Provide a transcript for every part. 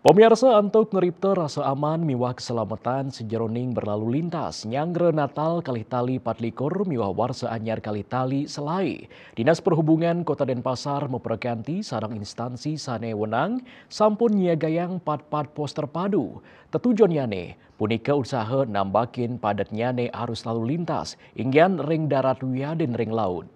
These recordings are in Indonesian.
Pemirsa antuk ngeripte rasa aman miwah keselamatan sejeroning berlalu lintas nyangre Natal Kalitali Patlikur miwah warsa anyar Kalitali Selai. Dinas Perhubungan Kota Denpasar memperganti sarang instansi sane wenang sampun nyiagayang pat-pat pos terpadu. Tetujuan yane punika usaha nambakin padat nyane arus lalu lintas inggian ring darat wiaden ring laut.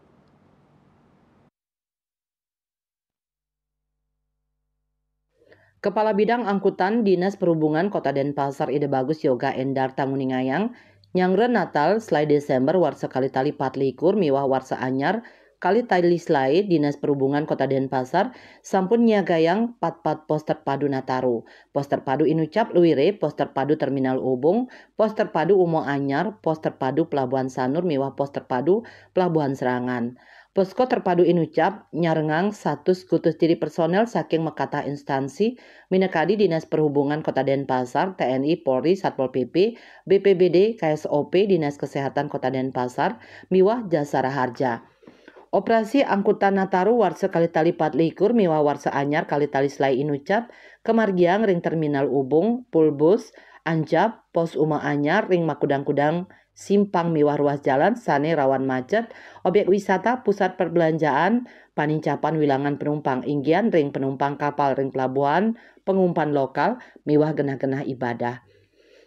Kepala Bidang Angkutan Dinas Perhubungan Kota Denpasar Ide Bagus Yoga Endarta Nguningayang, nyangre Natal selai Desember warsa kali tali patlikur miwah warsa anyar kali tali selai Dinas Perhubungan Kota Denpasar sampun nyiagayang pat-pat pos terpadu Nataru, pos terpadu Inucap Luwire, pos terpadu Terminal Ubung, pos terpadu Umo Anyar, pos terpadu Pelabuhan Sanur miwah pos terpadu Pelabuhan Serangan. Posko terpadu Inucap nyarengang 100 kutus diri personel saking mekatah instansi minekadi Dinas Perhubungan Kota Denpasar, TNI, Polri, Satpol PP, BPBD, KSOP, Dinas Kesehatan Kota Denpasar, miwah Jasara Harja. Operasi angkutan Nataru warsa kali tali patlikur miwah warsa anyar kali tali selai Inucap, kemargiang ring Terminal Ubung, Pulbus, Anjap, Pos Uma Anyar, ring Makudang-Kudang, Simpang miwah ruas jalan sane rawan macet, objek wisata, pusat perbelanjaan, panincapan wilangan penumpang inggian, ring penumpang kapal, ring pelabuhan, pengumpan lokal, miwah genah-genah ibadah.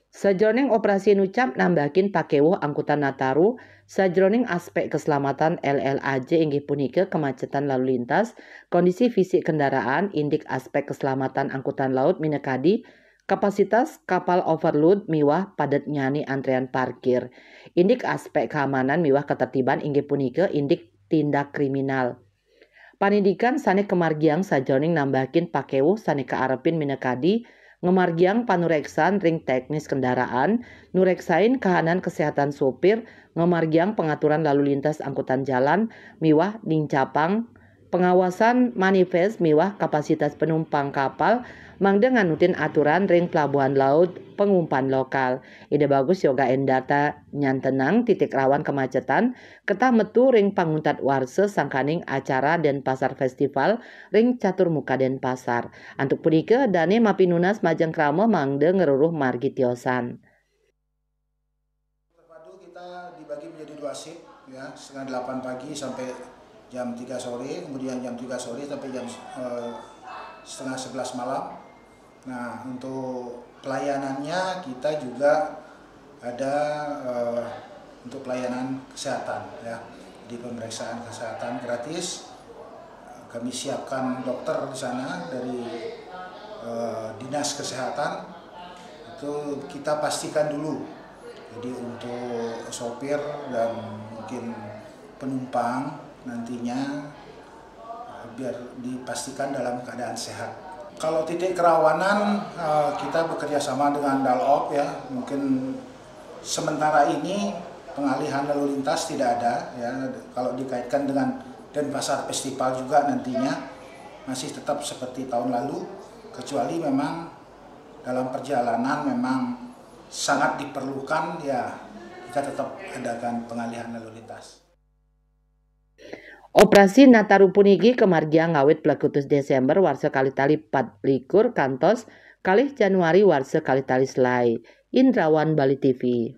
Sajroning operasi nucap nambahin pakewuh angkutan Nataru, sajroning aspek keselamatan LLAJ inggih punika kemacetan lalu lintas, kondisi fisik kendaraan, indik aspek keselamatan angkutan laut minekadi, kapasitas kapal overload miwah padat nyani antrean parkir. Indik aspek keamanan miwah ketertiban inggih punika indik tindak kriminal. Panidikan sane kemargiang sajroning nambahin pakewuh sane kaarepin minekadi ngemargiang panureksan ring teknis kendaraan, nureksain kahanan kesehatan sopir, ngemargiang pengaturan lalu lintas angkutan jalan, miwah dingcapang, pengawasan manifest miwah kapasitas penumpang kapal, mangde nganutin aturan ring pelabuhan laut, pengumpan lokal. Ide Bagus Yoga Endata nyantenang titik rawan kemacetan, ketah metu ring panguntat warse sangkaning acara Denpasar Festival ring catur muka Denpasar. Antuk punika dane mapinunas majeng kramo mangde ngeruruh margi tiosan. Terpadu kita dibagi menjadi 2 shift ya, setengah 8 pagi sampai jam 3 sore, kemudian jam 3 sore sampai jam setengah 11 malam. Nah, untuk pelayanannya kita juga ada untuk pelayanan kesehatan ya, di pemeriksaan kesehatan gratis. Kami siapkan dokter di sana dari dinas kesehatan, itu kita pastikan dulu. Jadi untuk sopir dan mungkin penumpang nantinya biar dipastikan dalam keadaan sehat. Kalau titik kerawanan kita bekerja sama dengan Dalop ya, mungkin sementara ini pengalihan lalu lintas tidak ada ya. Kalau dikaitkan dengan Denpasar Festival juga nantinya masih tetap seperti tahun lalu, kecuali memang dalam perjalanan memang sangat diperlukan ya kita tetap adakan pengalihan lalu lintas. Operasi Nataru puniki kemargiang ngawit Plakutus Desember warsa kali tali 4 kantos kalih Januari warsa kali tali selai. Indrawan Bali TV.